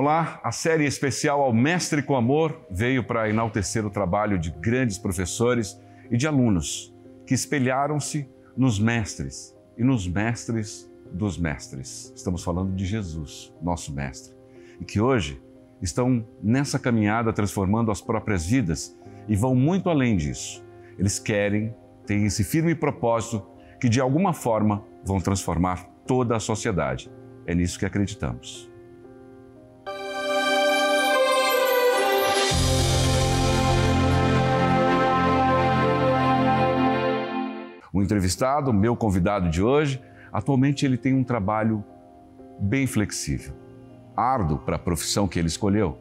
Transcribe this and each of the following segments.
no ar, a série especial Ao Mestre com Amor veio para enaltecer o trabalho de grandes professores e de alunos que espelharam-se nos mestres e nos mestres dos mestres. Estamos falando de Jesus, nosso mestre, e que hoje estão nessa caminhada transformando as próprias vidas e vão muito além disso. Eles têm esse firme propósito que de alguma forma vão transformar toda a sociedade. É nisso que acreditamos. O entrevistado, meu convidado de hoje, atualmente ele tem um trabalho bem flexível, árduo para a profissão que ele escolheu.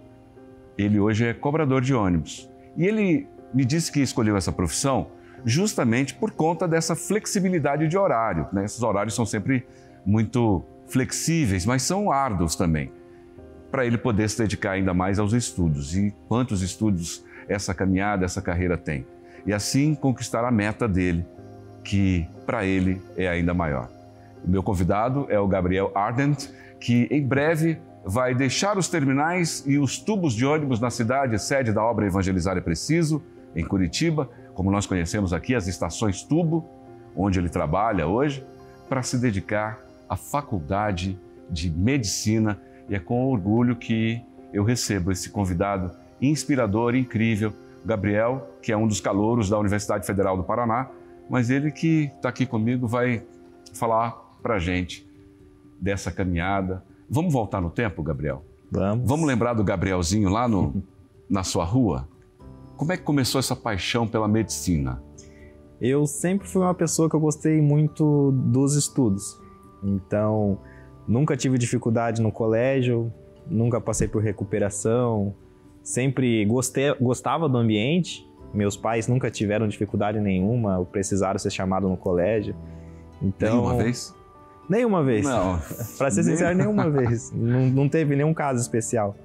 Ele hoje é cobrador de ônibus e ele me disse que escolheu essa profissão justamente por conta dessa flexibilidade de horário, né? Esses horários são sempre muito flexíveis, mas são árduos também, para ele poder se dedicar ainda mais aos estudos. E quantos estudos essa caminhada, essa carreira tem? E assim conquistar a meta dele, que para ele é ainda maior. O meu convidado é o Gabriel Ardent, que em breve vai deixar os terminais e os tubos de ônibus na cidade, sede da obra Evangelizar é Preciso, em Curitiba, como nós conhecemos aqui, as estações tubo, onde ele trabalha hoje, para se dedicar à faculdade de medicina. E é com orgulho que eu recebo esse convidado inspirador e incrível, Gabriel, que é um dos calouros da Universidade Federal do Paraná, mas ele que está aqui comigo vai falar para a gente dessa caminhada. Vamos voltar no tempo, Gabriel? Vamos lembrar do Gabrielzinho lá na sua rua? Como é que começou essa paixão pela medicina? Eu sempre fui uma pessoa que eu gostei muito dos estudos. Então, nunca tive dificuldade no colégio, nunca passei por recuperação, sempre gostava do ambiente. Meus pais nunca tiveram dificuldade nenhuma, ou precisaram ser chamados no colégio. Então, nenhuma vez? Nenhuma vez. Não. Para ser sincero, nenhuma vez. Não teve nenhum caso especial.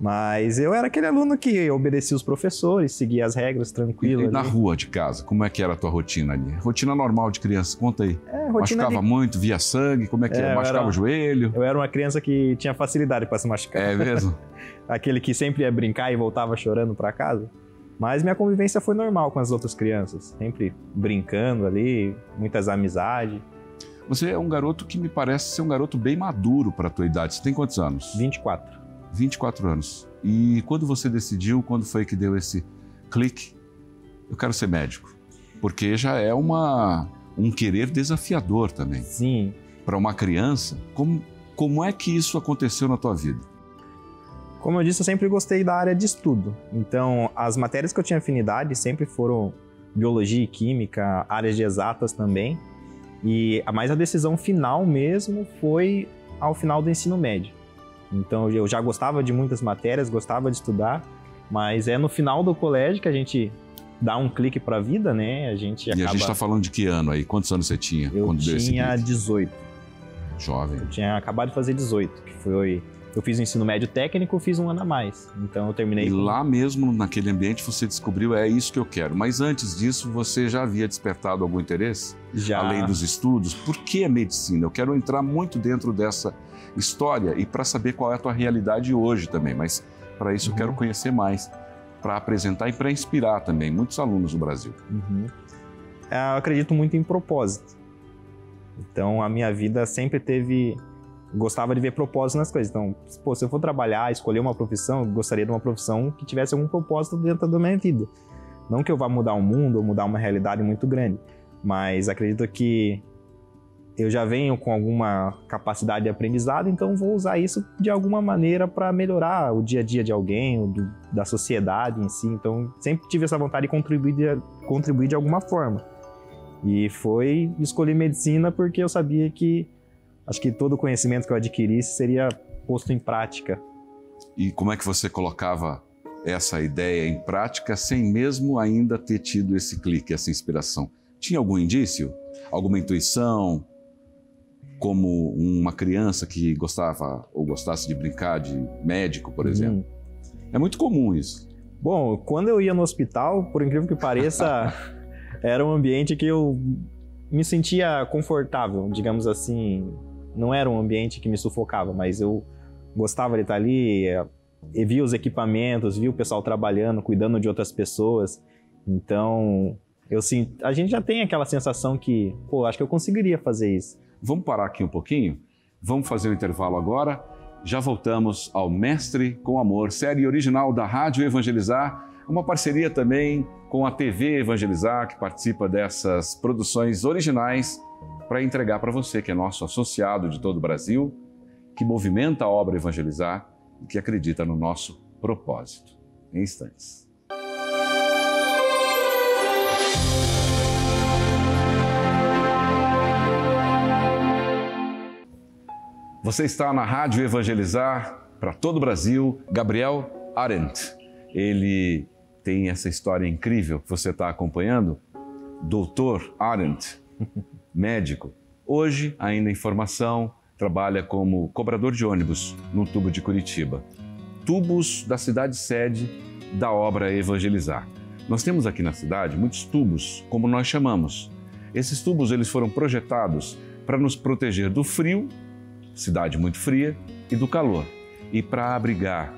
Mas eu era aquele aluno que obedecia os professores, seguia as regras tranquilo. E na rua de casa, como é que era a tua rotina ali? Rotina normal de criança, conta aí. Machucava muito, via sangue, como é que é? Machucava o joelho? Eu era uma criança que tinha facilidade para se machucar. É mesmo? Aquele que sempre ia brincar e voltava chorando para casa. Mas minha convivência foi normal com as outras crianças, sempre brincando ali, muitas amizades. Você é um garoto que me parece ser um garoto bem maduro para a tua idade. Você tem quantos anos? 24. 24 anos. E quando você decidiu, quando foi que deu esse clique? Eu quero ser médico. Porque já é um querer desafiador também. Sim. Para uma criança, como é que isso aconteceu na tua vida? Como eu disse, eu sempre gostei da área de estudo. Então, as matérias que eu tinha afinidade sempre foram biologia e química, áreas de exatas também. Mas a decisão final mesmo foi ao final do ensino médio. Então, eu já gostava de muitas matérias, gostava de estudar, mas é no final do colégio que a gente dá um clique para a vida, né? E a gente está falando de que ano aí? Quantos anos você tinha? Eu tinha 18. Jovem. Eu tinha acabado de fazer 18, que foi... Eu fiz o ensino médio técnico, fiz um ano a mais. Então eu terminei... E lá mesmo, naquele ambiente, você descobriu, é isso que eu quero. Mas antes disso, você já havia despertado algum interesse? Já. Além dos estudos? Por que a medicina? Eu quero entrar muito dentro dessa história e para saber qual é a tua realidade hoje também. Mas para isso eu quero conhecer mais, para apresentar e para inspirar também muitos alunos do Brasil. Eu acredito muito em propósito. Então a minha vida sempre teve... Gostava de ver propósito nas coisas. Então, se eu for trabalhar, escolher uma profissão, eu gostaria de uma profissão que tivesse algum propósito dentro da minha vida. Não que eu vá mudar o mundo ou mudar uma realidade muito grande, mas acredito que eu já venho com alguma capacidade de aprendizado, então vou usar isso de alguma maneira para melhorar o dia a dia de alguém, ou da sociedade em si. Então, sempre tive essa vontade de contribuir de alguma forma. E foi escolher medicina porque eu sabia que acho que todo o conhecimento que eu adquirisse seria posto em prática. E como é que você colocava essa ideia em prática sem mesmo ainda ter tido esse clique, essa inspiração? Tinha algum indício? Alguma intuição? Como uma criança que gostava ou gostasse de brincar de médico, por exemplo? É muito comum isso. Bom, quando eu ia no hospital, por incrível que pareça, era um ambiente que eu me sentia confortável, digamos assim. Não era um ambiente que me sufocava, mas eu gostava de estar ali, e via os equipamentos, via o pessoal trabalhando, cuidando de outras pessoas. Então, a gente já tem aquela sensação que, pô, acho que eu conseguiria fazer isso. Vamos parar aqui um pouquinho? Vamos fazer um intervalo agora. Já voltamos ao Mestre com Amor, série original da Rádio Evangelizar, uma parceria também com a TV Evangelizar, que participa dessas produções originais para entregar para você, que é nosso associado de todo o Brasil, que movimenta a obra Evangelizar e que acredita no nosso propósito. Em instantes. Você está na Rádio Evangelizar para todo o Brasil, Gabriel Arendt. Ele tem essa história incrível que você está acompanhando. Doutor Arendt, médico. Hoje, ainda em formação, trabalha como cobrador de ônibus no tubo de Curitiba. Tubos da cidade sede da obra Evangelizar. Nós temos aqui na cidade muitos tubos, como nós chamamos. Esses tubos eles foram projetados para nos proteger do frio, cidade muito fria, e do calor, e para abrigar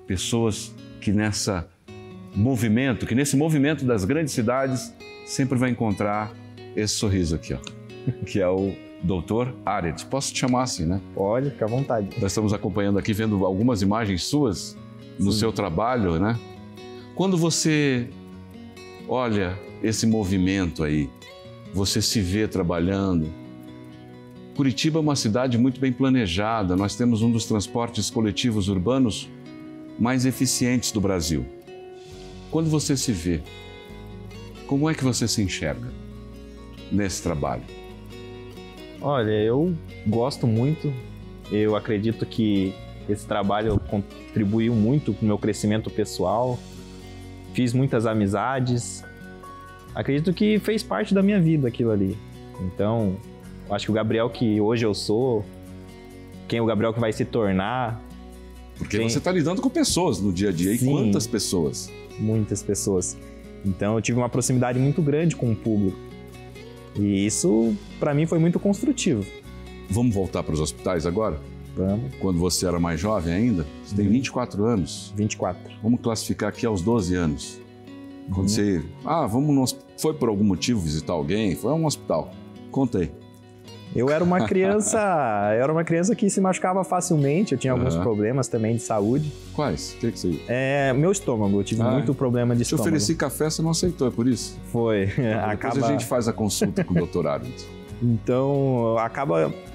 pessoas que nesse movimento das grandes cidades sempre vai encontrar esse sorriso aqui, ó, que é o Dr. Arendt. Posso te chamar assim, né? Pode, fica à vontade. Nós estamos acompanhando aqui, vendo algumas imagens suas no seu trabalho, né? Quando você olha esse movimento aí, você se vê trabalhando. Curitiba é uma cidade muito bem planejada, nós temos um dos transportes coletivos urbanos mais eficientes do Brasil. Quando você se vê, como é que você se enxerga nesse trabalho? Olha, eu gosto muito, eu acredito que esse trabalho contribuiu muito para o meu crescimento pessoal, fiz muitas amizades, acredito que fez parte da minha vida aquilo ali. Então, acho que o Gabriel que hoje eu sou, quem é o Gabriel que vai se tornar... Porque você está lidando com pessoas no dia a dia. Sim, e quantas pessoas? Muitas pessoas. Então eu tive uma proximidade muito grande com o público. E isso, para mim, foi muito construtivo. Vamos voltar para os hospitais agora? Vamos. Quando você era mais jovem ainda? Você tem 24 anos. 24. Vamos classificar aqui aos 12 anos. Quando você... foi por algum motivo visitar alguém? Foi a um hospital. Conta aí. Eu era uma criança que se machucava facilmente, eu tinha alguns problemas também de saúde. Quais? O que você... Meu estômago, eu tive muito problema de estômago. Te ofereci café, você não aceitou, é por isso? Foi. Depois a gente faz a consulta com o Dr. Arendt. Então,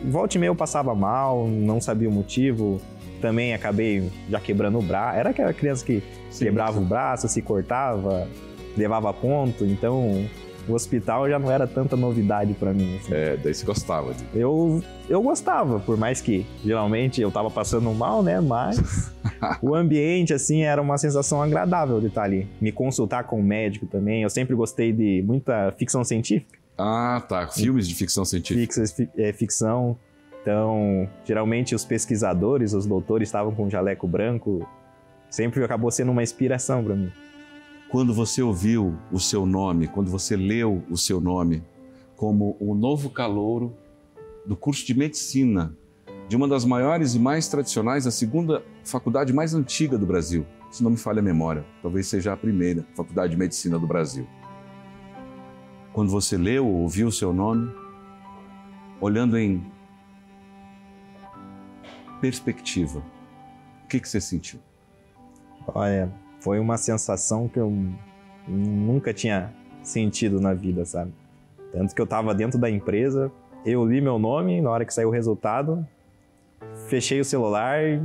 volta e meia eu passava mal, não sabia o motivo. Também acabei já quebrando o braço. Era aquela criança que quebrava o braço, se cortava, levava ponto, então... O hospital já não era tanta novidade para mim. Assim. Daí você gostava. Eu gostava, por mais que geralmente eu tava passando mal, né? Mas o ambiente, assim, era uma sensação agradável de estar ali. Me consultar com o médico também. Eu sempre gostei de muita ficção científica. Ah, tá. Filmes de ficção científica. Ficção. Então, geralmente os pesquisadores, os doutores estavam com um jaleco branco. Sempre acabou sendo uma inspiração para mim. Quando você ouviu o seu nome, quando você leu o seu nome como o novo calouro do curso de medicina, de uma das maiores e mais tradicionais, a segunda faculdade mais antiga do Brasil, se não me falha a memória, talvez seja a primeira faculdade de medicina do Brasil. Quando você leu ou ouviu o seu nome, olhando em perspectiva, o que você sentiu? Olha... Foi uma sensação que eu nunca tinha sentido na vida, sabe? Tanto que eu estava dentro da empresa, eu li meu nome, na hora que saiu o resultado, fechei o celular e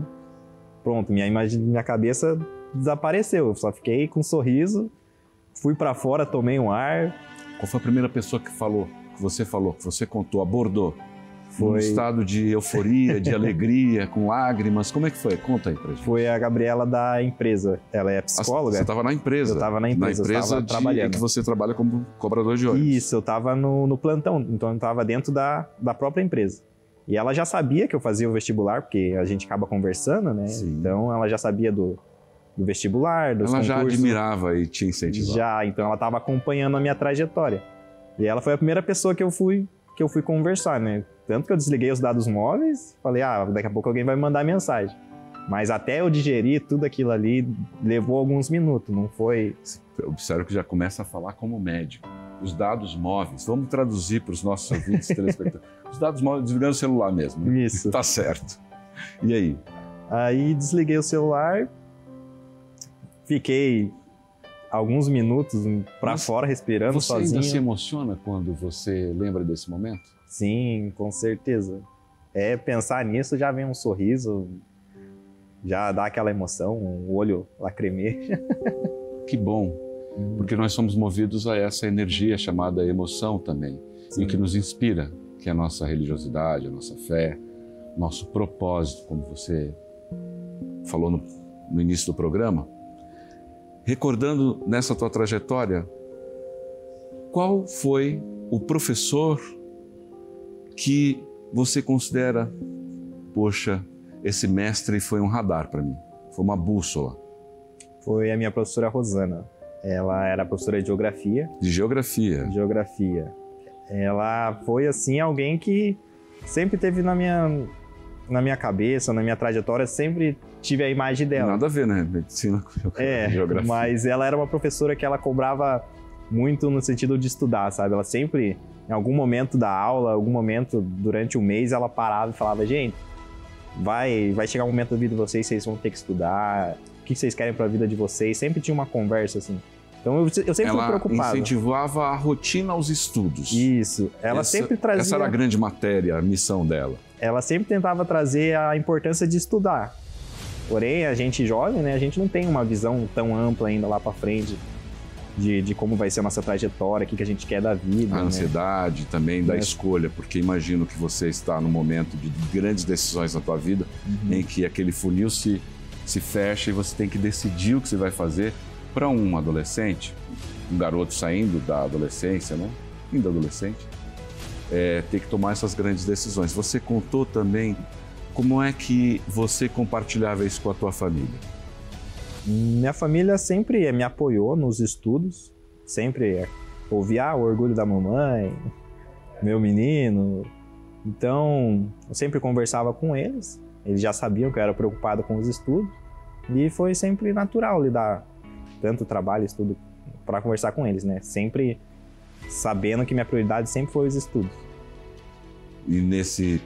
pronto, minha cabeça desapareceu. Eu só fiquei com um sorriso, fui para fora, tomei um ar. Qual foi a primeira pessoa que você contou, abordou? Foi um estado de euforia, de alegria, com lágrimas. Como é que foi? Conta aí pra gente. Foi a Gabriela da empresa. Ela é psicóloga. Você estava na empresa? Eu estava na empresa. Na empresa trabalhando. Que você trabalha como cobrador de ônibus. Isso, eu estava no plantão. Então eu estava dentro da própria empresa. E ela já sabia que eu fazia o vestibular, porque a gente acaba conversando, né? Sim. Então ela já sabia do vestibular, dos concursos. Ela já admirava e te incentivava. Já, então ela estava acompanhando a minha trajetória. E ela foi a primeira pessoa que eu fui conversar, né? Tanto que eu desliguei os dados móveis, falei, daqui a pouco alguém vai me mandar mensagem. Mas até eu digerir tudo aquilo ali, levou alguns minutos, não foi... Observe que já começa a falar como médico. Os dados móveis, vamos traduzir para os nossos ouvintes telespectadores. Os dados móveis, desligando o celular mesmo. Né? Isso. Tá certo. E aí? Aí desliguei o celular, fiquei alguns minutos para fora, respirando sozinho. Você ainda se emociona quando você lembra desse momento? Sim, com certeza. Pensar nisso já vem um sorriso, já dá aquela emoção, o olho lacrimeja. Que bom, porque nós somos movidos a essa energia chamada emoção também. Sim. E o que nos inspira, que é a nossa religiosidade, a nossa fé, nosso propósito, como você falou no início do programa. Recordando nessa tua trajetória, qual foi o professor que você considera, poxa, esse mestre foi um radar para mim, foi uma bússola? Foi a minha professora Rosana. Ela era professora de geografia. De geografia? Geografia. Ela foi, assim, alguém que sempre teve na minha cabeça, na minha trajetória, sempre tive a imagem dela. Nada a ver, né? Medicina com geografia. Mas ela era uma professora que ela cobrava muito no sentido de estudar, sabe? Ela sempre, em algum momento da aula, algum momento durante o mês, ela parava e falava, gente, vai chegar um momento da vida de vocês vão ter que estudar, o que vocês querem para a vida de vocês? Sempre tinha uma conversa assim. Então eu sempre fui preocupado. Ela incentivava a rotina aos estudos. Isso. Ela sempre trazia... Essa era a grande matéria, a missão dela. Ela sempre tentava trazer a importância de estudar. Porém, a gente jovem, né, a gente não tem uma visão tão ampla ainda lá para frente de como vai ser a nossa trajetória, o que a gente quer da vida. A ansiedade também da escolha, porque imagino que você está num momento de grandes decisões na tua vida, em que aquele funil se fecha e você tem que decidir o que você vai fazer. Para um adolescente, um garoto saindo da adolescência, né? Ainda adolescente, ter que tomar essas grandes decisões. Você contou também como é que você compartilhava isso com a tua família? Minha família sempre me apoiou nos estudos, sempre ouvia o orgulho da mamãe, meu menino. Então, eu sempre conversava com eles, eles já sabiam que eu era preocupado com os estudos e foi sempre natural lidar tanto trabalho, estudo, para conversar com eles, né? Sempre sabendo que minha prioridade sempre foi os estudos. E nesse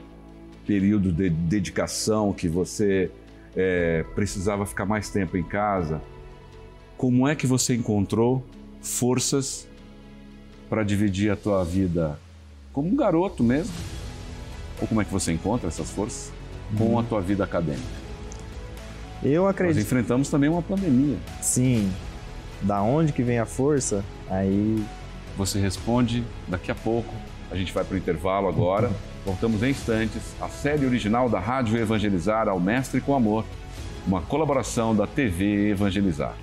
período de dedicação que você precisava ficar mais tempo em casa, como é que você encontrou forças para dividir a tua vida como um garoto mesmo? Ou como é que você encontra essas forças com a tua vida acadêmica? Eu acredito... Nós enfrentamos também uma pandemia. Sim. Da onde que vem a força? Aí... Você responde daqui a pouco. A gente vai para o intervalo agora. Voltamos em instantes. A série original da Rádio Evangelizar, Ao Mestre com Amor. Uma colaboração da TV Evangelizar.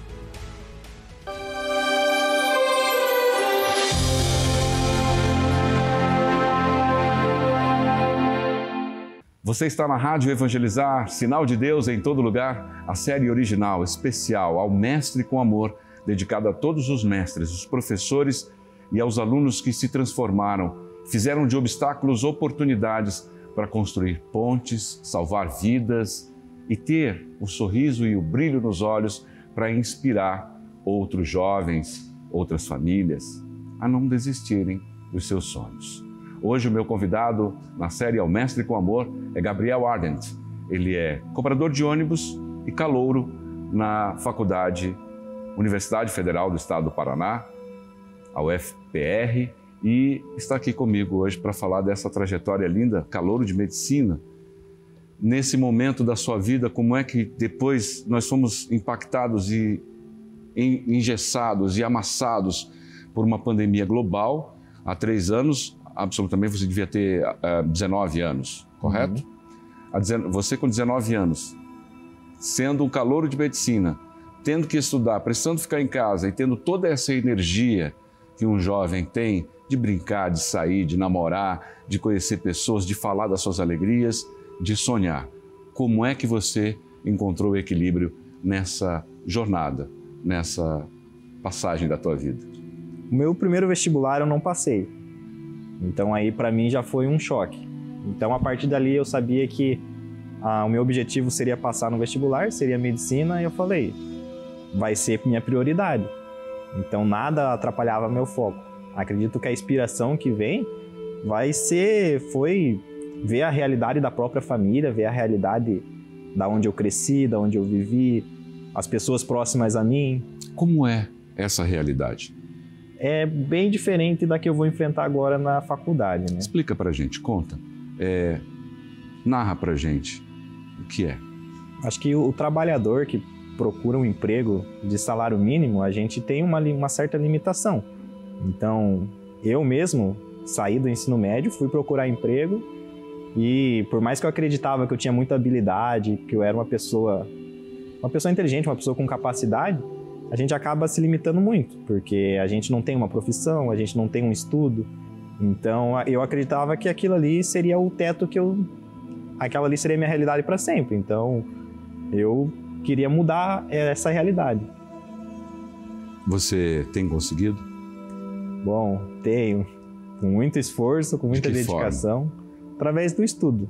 Você está na Rádio Evangelizar, Sinal de Deus em todo lugar. A série original, especial, Ao Mestre com Amor, dedicada a todos os mestres, os professores e aos alunos que se transformaram, fizeram de obstáculos oportunidades para construir pontes, salvar vidas e ter o sorriso e o brilho nos olhos para inspirar outros jovens, outras famílias a não desistirem dos seus sonhos. Hoje o meu convidado na série Ao Mestre com Amor é Gabriel Ardent. Ele é cobrador de ônibus e calouro na Universidade Federal do Estado do Paraná, a UFPR, e está aqui comigo hoje para falar dessa trajetória linda, calouro de medicina. Nesse momento da sua vida, como é que depois nós fomos impactados e engessados e amassados por uma pandemia global há 3 anos, absolutamente você devia ter 19 anos, correto? Você com 19 anos, sendo um calouro de medicina, tendo que estudar, precisando ficar em casa e tendo toda essa energia que um jovem tem de brincar, de sair, de namorar, de conhecer pessoas, de falar das suas alegrias, de sonhar. Como é que você encontrou o equilíbrio nessa jornada, nessa passagem da tua vida? O meu primeiro vestibular eu não passei. Então aí para mim já foi um choque. Então a partir dali eu sabia que o meu objetivo seria passar no vestibular, seria medicina, e eu falei, vai ser minha prioridade. Então nada atrapalhava meu foco. Acredito que a inspiração que vem foi ver a realidade da própria família, ver a realidade da onde eu cresci, da onde eu vivi, as pessoas próximas a mim. Como é essa realidade? É bem diferente da que eu vou enfrentar agora na faculdade, né? Explica pra gente, conta. Narra pra gente o que é. Acho que o trabalhador que procura um emprego de salário mínimo, a gente tem uma certa limitação. Então, eu mesmo saí do ensino médio, fui procurar emprego e por mais que eu acreditava que eu tinha muita habilidade, que eu era uma pessoa inteligente, uma pessoa com capacidade, a gente acaba se limitando muito, porque a gente não tem uma profissão, a gente não tem um estudo. Então, eu acreditava que aquilo ali seria o teto aquela ali seria minha realidade para sempre. Então, eu queria mudar essa realidade. Você tem conseguido? Bom, tenho. Com muito esforço, com muita dedicação, através do estudo.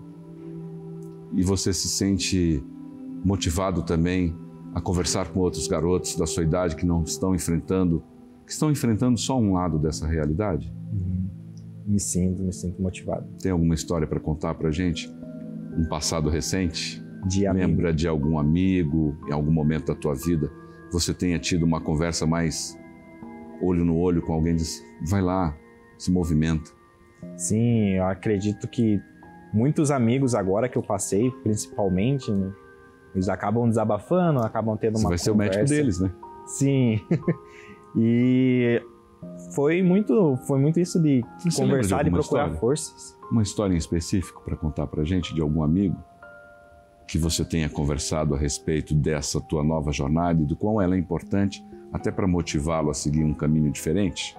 E você se sente motivado também a conversar com outros garotos da sua idade que estão enfrentando só um lado dessa realidade? Me sinto motivado. Tem alguma história para contar pra gente? Um passado recente? Lembra de algum amigo, em algum momento da tua vida, você tenha tido uma conversa mais olho no olho com alguém e diz, vai lá, se movimenta. Sim, eu acredito que muitos amigos agora que eu passei, principalmente, né, eles acabam desabafando, acabam tendo uma conversa. Você vai ser o médico deles, né? Sim. E foi muito isso de conversar e procurar forças. Uma história em específico para contar pra gente de algum amigo que você tenha conversado a respeito dessa tua nova jornada e do quão ela é importante até para motivá-lo a seguir um caminho diferente?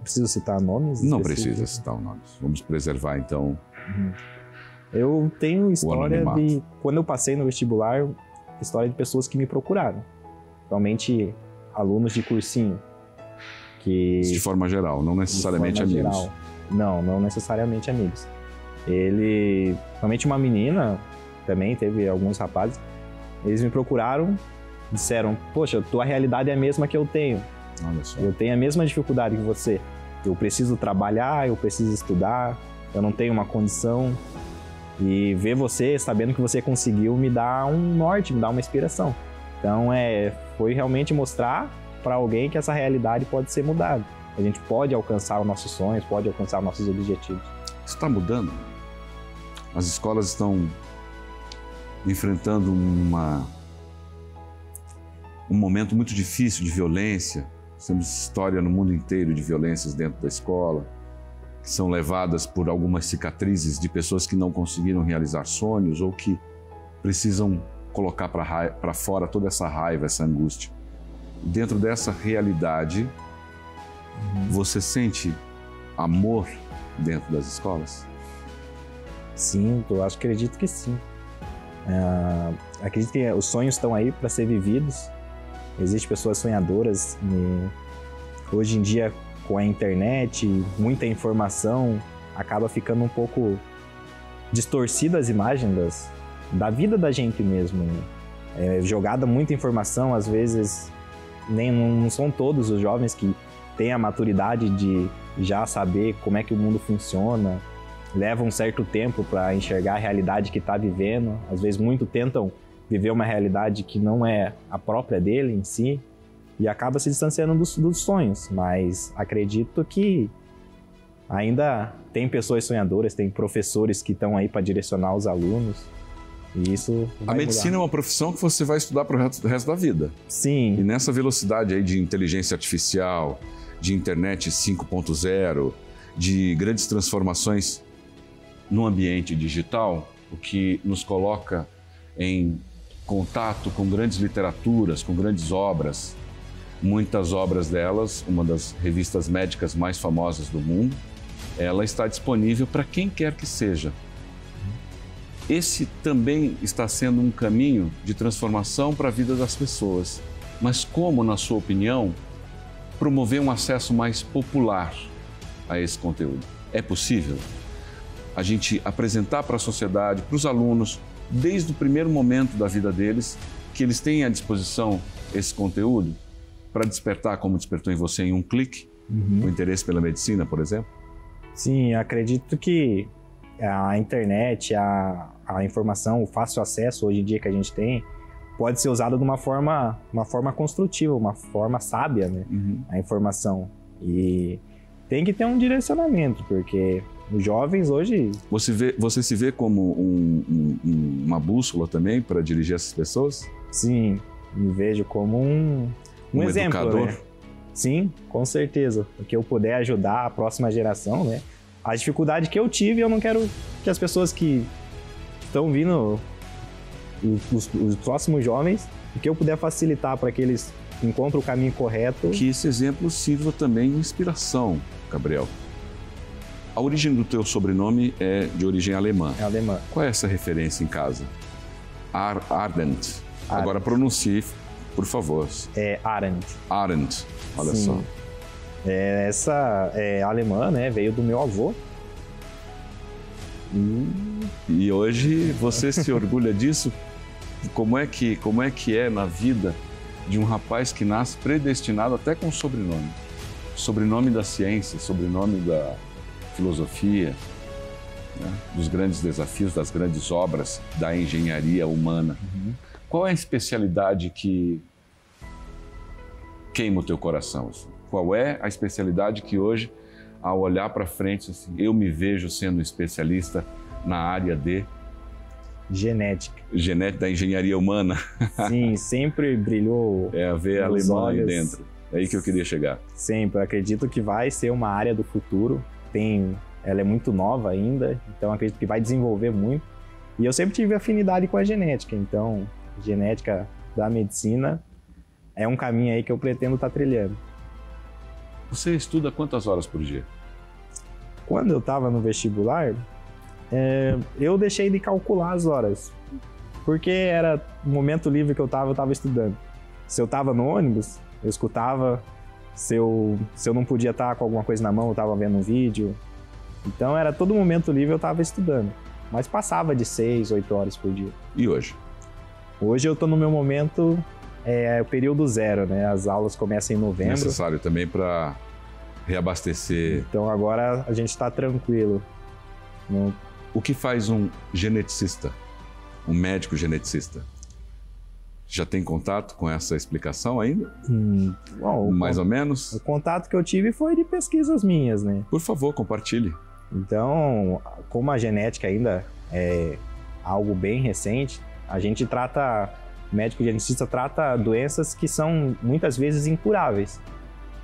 Preciso citar nomes? Não precisa citar nomes. Vamos preservar, então, Eu tenho história de... Quando eu passei no vestibular, história de pessoas que me procuraram. Realmente, alunos de cursinho. De forma geral, não necessariamente amigos. Não necessariamente amigos. Realmente uma menina, também teve alguns rapazes, eles me procuraram, disseram, poxa, tua realidade é a mesma que eu tenho. Olha só. Eu tenho a mesma dificuldade que você. Eu preciso trabalhar, eu preciso estudar, eu não tenho uma condição. E ver você, sabendo que você conseguiu, me dá um norte, me dá uma inspiração. Então, foi realmente mostrar para alguém que essa realidade pode ser mudada. A gente pode alcançar os nossos sonhos, pode alcançar os nossos objetivos. Isso está mudando. As escolas estão enfrentando um momento muito difícil de violência. Temos história no mundo inteiro de violências dentro da escola, que são levadas por algumas cicatrizes de pessoas que não conseguiram realizar sonhos ou que precisam colocar para fora toda essa raiva, essa angústia. Dentro dessa realidade, você sente amor dentro das escolas? Sinto, acredito que sim. Acredito que os sonhos estão aí para ser vividos. Existem pessoas sonhadoras e hoje em dia, com a internet, muita informação, acaba ficando um pouco distorcida as imagens da vida da gente mesmo. Né? Jogada muita informação, às vezes não são todos os jovens que têm a maturidade de já saber como é que o mundo funciona, levam um certo tempo para enxergar a realidade que está vivendo, às vezes muito tentam viver uma realidade que não é a própria dele em si, e acaba se distanciando dos sonhos, mas acredito que ainda tem pessoas sonhadoras, tem professores que estão aí para direcionar os alunos, e isso vai A medicina mudar. é uma profissão que você vai estudar para o resto da vida. Sim. E nessa velocidade aí de inteligência artificial, de internet 5.0, de grandes transformações no ambiente digital, o que nos coloca em contato com grandes literaturas, com grandes obras. Muitas obras delas, uma das revistas médicas mais famosas do mundo, ela está disponível para quem quer que seja. Esse também está sendo um caminho de transformação para a vida das pessoas. Mas como, na sua opinião, promover um acesso mais popular a esse conteúdo? É possível a gente apresentar para a sociedade, para os alunos, desde o primeiro momento da vida deles, que eles têm à disposição esse conteúdo para despertar, como despertou em você, em um clique, o interesse pela medicina, por exemplo? Sim, acredito que a internet, a informação, o fácil acesso hoje em dia que a gente tem, pode ser usado de uma forma construtiva, uma forma sábia, né? A informação. E tem que ter um direcionamento, porque os jovens hoje... Você se vê como uma bússola também para dirigir essas pessoas? Sim, me vejo como um exemplo, educador? Né? Sim, com certeza. O que eu puder ajudar a próxima geração, né? A dificuldade que eu tive, eu não quero que as pessoas que estão vindo, os próximos jovens, o que eu puder facilitar para que eles encontrem o caminho correto. Que esse exemplo sirva também de inspiração, Gabriel. A origem do teu sobrenome é de origem alemã. É alemã. Qual é essa referência em casa? Arendt. Agora pronuncie, por favor. É Arendt. Arendt, olha Sim. só. Essa é alemã, né? Veio do meu avô. E hoje você se orgulha disso? Como é que é na vida de um rapaz que nasce predestinado até com sobrenome? Sobrenome da ciência, sobrenome da filosofia, né? Dos grandes desafios, das grandes obras da engenharia humana. Qual é a especialidade que queima o teu coração? Assim? Qual é a especialidade que hoje, ao olhar para frente, assim, eu me vejo sendo um especialista na área de... Genética. Genética da engenharia humana. Sim, sempre brilhou. É a veia alemã aí dentro. É aí que eu queria chegar. Sempre. Eu acredito que vai ser uma área do futuro. Ela é muito nova ainda, então acredito que vai desenvolver muito. E eu sempre tive afinidade com a genética, então genética da medicina é um caminho aí que eu pretendo estar trilhando. Você estuda quantas horas por dia? Quando eu estava no vestibular, eu deixei de calcular as horas, porque era o momento livre que eu estava estudando. Se eu estava no ônibus, eu escutava. Se eu não podia estar com alguma coisa na mão, eu estava vendo um vídeo. Então era todo momento livre eu estava estudando. Mas passava de 6, 8 horas por dia. E hoje? Hoje eu estou no meu momento, o período zero, né? As aulas começam em novembro. Necessário também para reabastecer. Então agora a gente está tranquilo. O que faz um geneticista, um médico geneticista? Já tem contato com essa explicação ainda? Bom, mais ou menos? O contato que eu tive foi de pesquisas minhas, né? Por favor, compartilhe. Então, como a genética ainda é algo bem recente, o médico geneticista trata doenças que são muitas vezes incuráveis.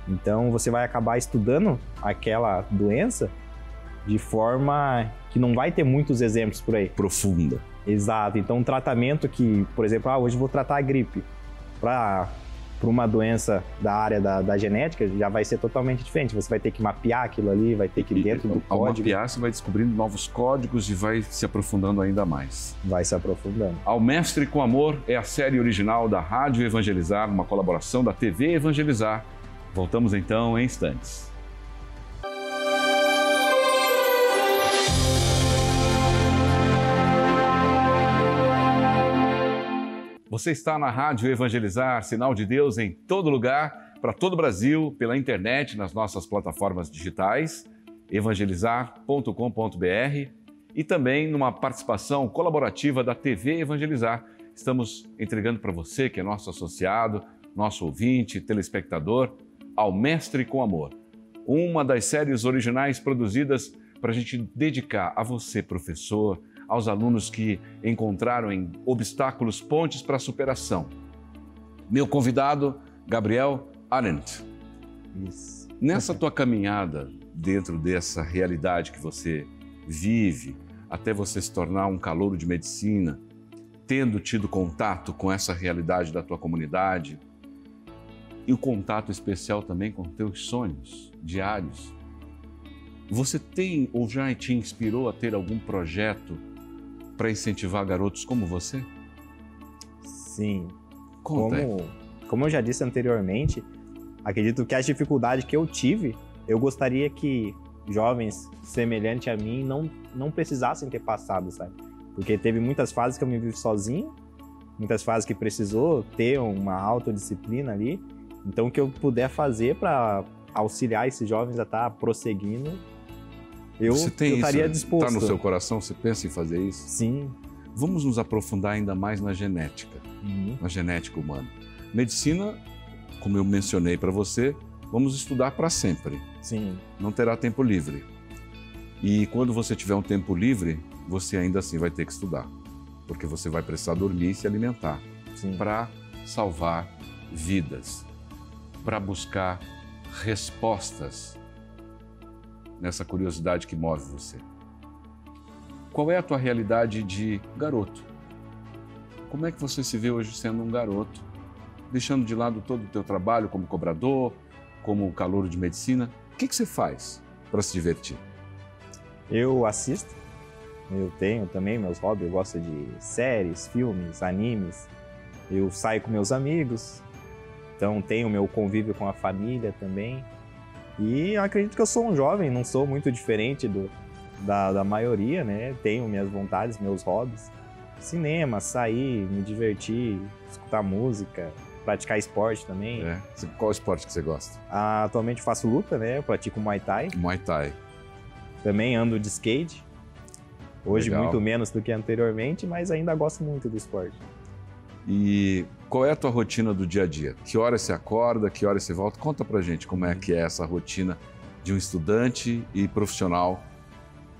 Então, você vai acabar estudando aquela doença de forma que não vai ter muitos exemplos por aí. Profunda. Exato. Então, um tratamento que, por exemplo, hoje eu vou tratar a gripe. Para uma doença da área da genética, já vai ser totalmente diferente. Você vai ter que mapear aquilo ali, vai ter que ir dentro do código. Ao mapear, você vai descobrindo novos códigos e vai se aprofundando ainda mais. Vai se aprofundando. Ao Mestre com Amor é a série original da Rádio Evangelizar, uma colaboração da TV Evangelizar. Voltamos então em instantes. Você está na Rádio Evangelizar, sinal de Deus em todo lugar, para todo o Brasil, pela internet, nas nossas plataformas digitais, evangelizar.com.br e também numa participação colaborativa da TV Evangelizar. Estamos entregando para você, que é nosso associado, nosso ouvinte, telespectador, Ao Mestre com Amor, uma das séries originais produzidas para a gente dedicar a você, professor, aos alunos que encontraram em obstáculos pontes para a superação. Meu convidado, Gabriel Arendt. Isso. Nessa tua caminhada dentro dessa realidade que você vive, até você se tornar um calouro de medicina, tendo tido contato com essa realidade da tua comunidade e o contato especial também com teus sonhos diários, você tem ou já te inspirou a ter algum projeto para incentivar garotos como você? Sim. Conta. Como eu já disse anteriormente, acredito que as dificuldades que eu tive, eu gostaria que jovens semelhantes a mim não precisassem ter passado, sabe? Porque teve muitas fases que eu me vi sozinho, muitas fases que precisou ter uma autodisciplina ali. Então, o que eu puder fazer para auxiliar esses jovens a estar prosseguindo, eu estaria disposto. Está no seu coração? Você pensa em fazer isso? Sim. Vamos nos aprofundar ainda mais na genética, na genética humana. Medicina, como eu mencionei para você, vamos estudar para sempre. Sim. Não terá tempo livre. E quando você tiver um tempo livre, você ainda assim vai ter que estudar, porque você vai precisar dormir e se alimentar para salvar vidas, para buscar respostas nessa curiosidade que move você. Qual é a tua realidade de garoto? Como é que você se vê hoje sendo um garoto, deixando de lado todo o teu trabalho como cobrador, como calouro de medicina? O que você faz para se divertir? Eu assisto, eu tenho também meus hobbies, eu gosto de séries, filmes, animes, eu saio com meus amigos, então tenho meu convívio com a família também. E eu acredito que eu sou um jovem, não sou muito diferente da maioria, né? Tenho minhas vontades, meus hobbies. Cinema, sair, me divertir, escutar música, praticar esporte também. Qual esporte que você gosta? Atualmente faço luta, né? Eu pratico Muay Thai. Muay Thai. Também ando de skate. Hoje Legal. Muito menos do que anteriormente, mas ainda gosto muito do esporte. E qual é a tua rotina do dia a dia? Que horas você acorda, que horas você volta? Conta pra gente como é que é essa rotina de um estudante e profissional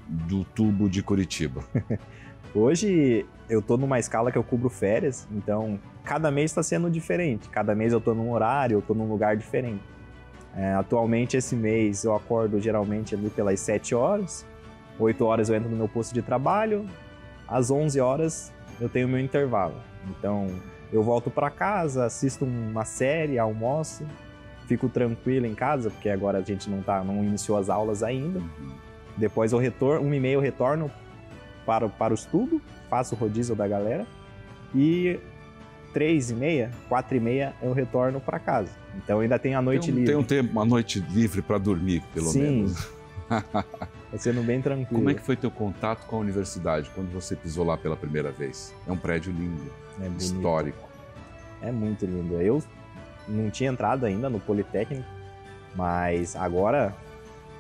do tubo de Curitiba. Hoje eu tô numa escala que eu cubro férias, então cada mês está sendo diferente. Cada mês eu tô num horário, eu tô num lugar diferente. Atualmente esse mês eu acordo geralmente ali pelas 7 horas, 8 horas eu entro no meu posto de trabalho, às 11 horas eu tenho meu intervalo. Então eu volto para casa, assisto uma série, almoço, fico tranquilo em casa, porque agora a gente não iniciou as aulas ainda. Depois eu retorno, 1h30 eu retorno para o estudo, faço o rodízio da galera e 3h30, 4h30 eu retorno para casa. Então ainda tem a noite livre. Tem uma noite livre para dormir, pelo menos. Sim. Tá sendo bem tranquilo. Como é que foi teu contato com a universidade quando você pisou lá pela primeira vez? É um prédio lindo, histórico. É muito lindo. Eu não tinha entrado ainda no Politécnico, mas agora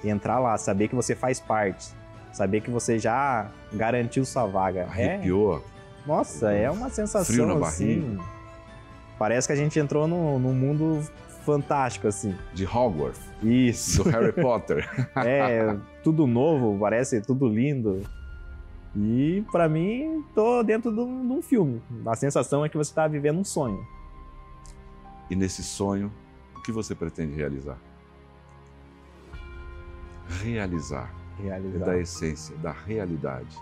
entrar lá, saber que você faz parte, saber que você já garantiu sua vaga. Arrepiou. Nossa, é uma sensação frio na assim. barriga. Parece que a gente entrou num mundo fantástico, assim. De Hogwarts. Isso. Do Harry Potter. Tudo novo, parece tudo lindo. E pra mim, tô dentro de um filme. A sensação é que você tá vivendo um sonho. E nesse sonho, o que você pretende realizar? Realizar. Da essência, da realidade.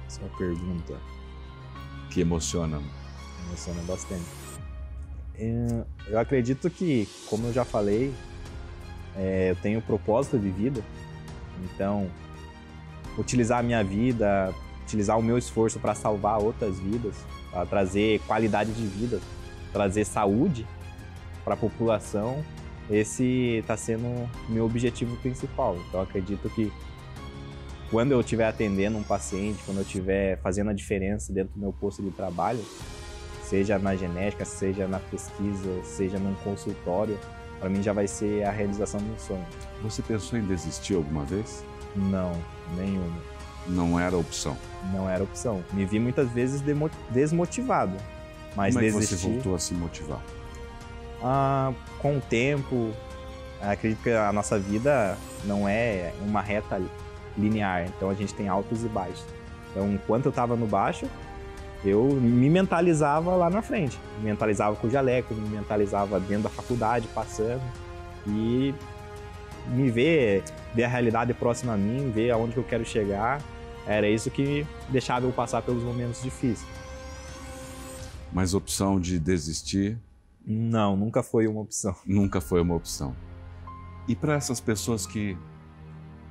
Essa é uma pergunta que emociona. Emociona bastante. Eu acredito que, como eu já falei, eu tenho propósito de vida. Então, utilizar a minha vida, utilizar o meu esforço para salvar outras vidas, para trazer qualidade de vida, trazer saúde para a população, esse está sendo o meu objetivo principal. Então, acredito que quando eu estiver atendendo um paciente, quando eu estiver fazendo a diferença dentro do meu posto de trabalho, seja na genética, seja na pesquisa, seja num consultório, para mim já vai ser a realização de um sonho. Você pensou em desistir alguma vez? Não, nenhuma. Não era opção? Não era opção. Me vi muitas vezes desmotivado, mas como é que desistir... você voltou a se motivar? Com o tempo, acredito que a nossa vida não é uma reta linear, então a gente tem altos e baixos. Então, enquanto eu estava no baixo, eu me mentalizava lá na frente. Me mentalizava com o jaleco, me mentalizava dentro da faculdade, passando. E me ver a realidade próxima a mim, ver aonde que eu quero chegar. Era isso que deixava eu passar pelos momentos difíceis. Mas opção de desistir? Não, nunca foi uma opção. Nunca foi uma opção. E para essas pessoas que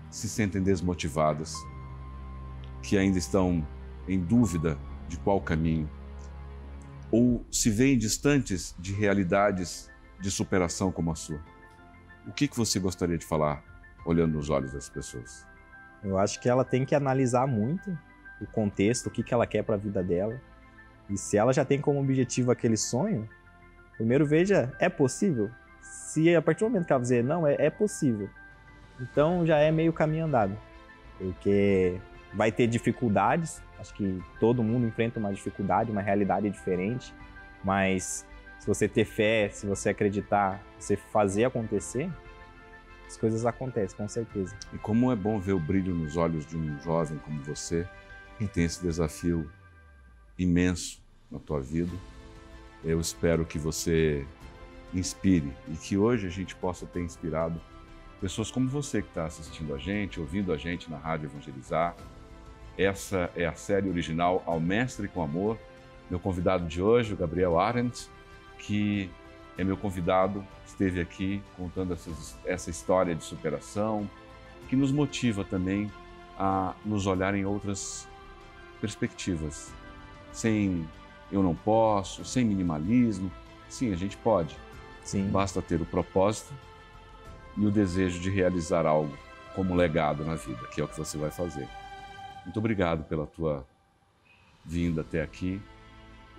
se sentem desmotivadas, que ainda estão em dúvida de qual caminho, ou se veem distantes de realidades de superação como a sua, o que você gostaria de falar olhando nos olhos das pessoas? Eu acho que ela tem que analisar muito o contexto, o que ela quer para a vida dela. E se ela já tem como objetivo aquele sonho, primeiro veja, é possível? Se a partir do momento que ela dizer, não, é possível, então já é meio caminho andado. Porque vai ter dificuldades, acho que todo mundo enfrenta uma dificuldade, uma realidade diferente, mas se você ter fé, se você acreditar, você fazer acontecer, as coisas acontecem, com certeza. E como é bom ver o brilho nos olhos de um jovem como você, que tem esse desafio imenso na tua vida. Eu espero que você inspire e que hoje a gente possa ter inspirado pessoas como você que está assistindo a gente, ouvindo a gente na Rádio Evangelizar. Essa é a série original Ao Mestre com Amor. Meu convidado de hoje, o Gabriel Arendt, que é meu convidado, esteve aqui contando essa história de superação, que nos motiva também a nos olhar em outras perspectivas, sem eu não posso, sem minimalismo. Sim, a gente pode. Sim. Basta ter o propósito e o desejo de realizar algo como legado na vida, que é o que você vai fazer. Muito obrigado pela tua vinda até aqui.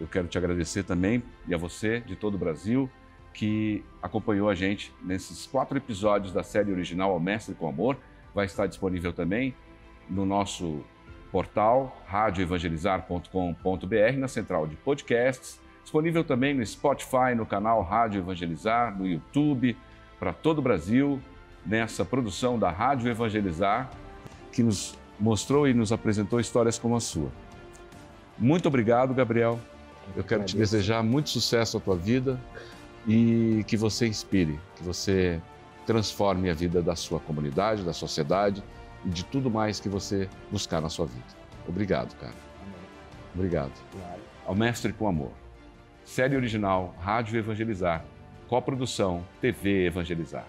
Eu quero te agradecer também, e a você, de todo o Brasil, que acompanhou a gente nesses 4 episódios da série original Ao Mestre com Amor. Vai estar disponível também no nosso portal radioevangelizar.com.br, na central de podcasts, disponível também no Spotify, no canal Rádio Evangelizar, no YouTube, para todo o Brasil, nessa produção da Rádio Evangelizar, que nos mostrou e nos apresentou histórias como a sua. Muito obrigado, Gabriel. Eu quero te desejar muito sucesso na tua vida e que você inspire, que você transforme a vida da sua comunidade, da sociedade e de tudo mais que você buscar na sua vida. Obrigado, cara. Obrigado. Ao Mestre com Amor. Série original Rádio Evangelizar. Coprodução TV Evangelizar.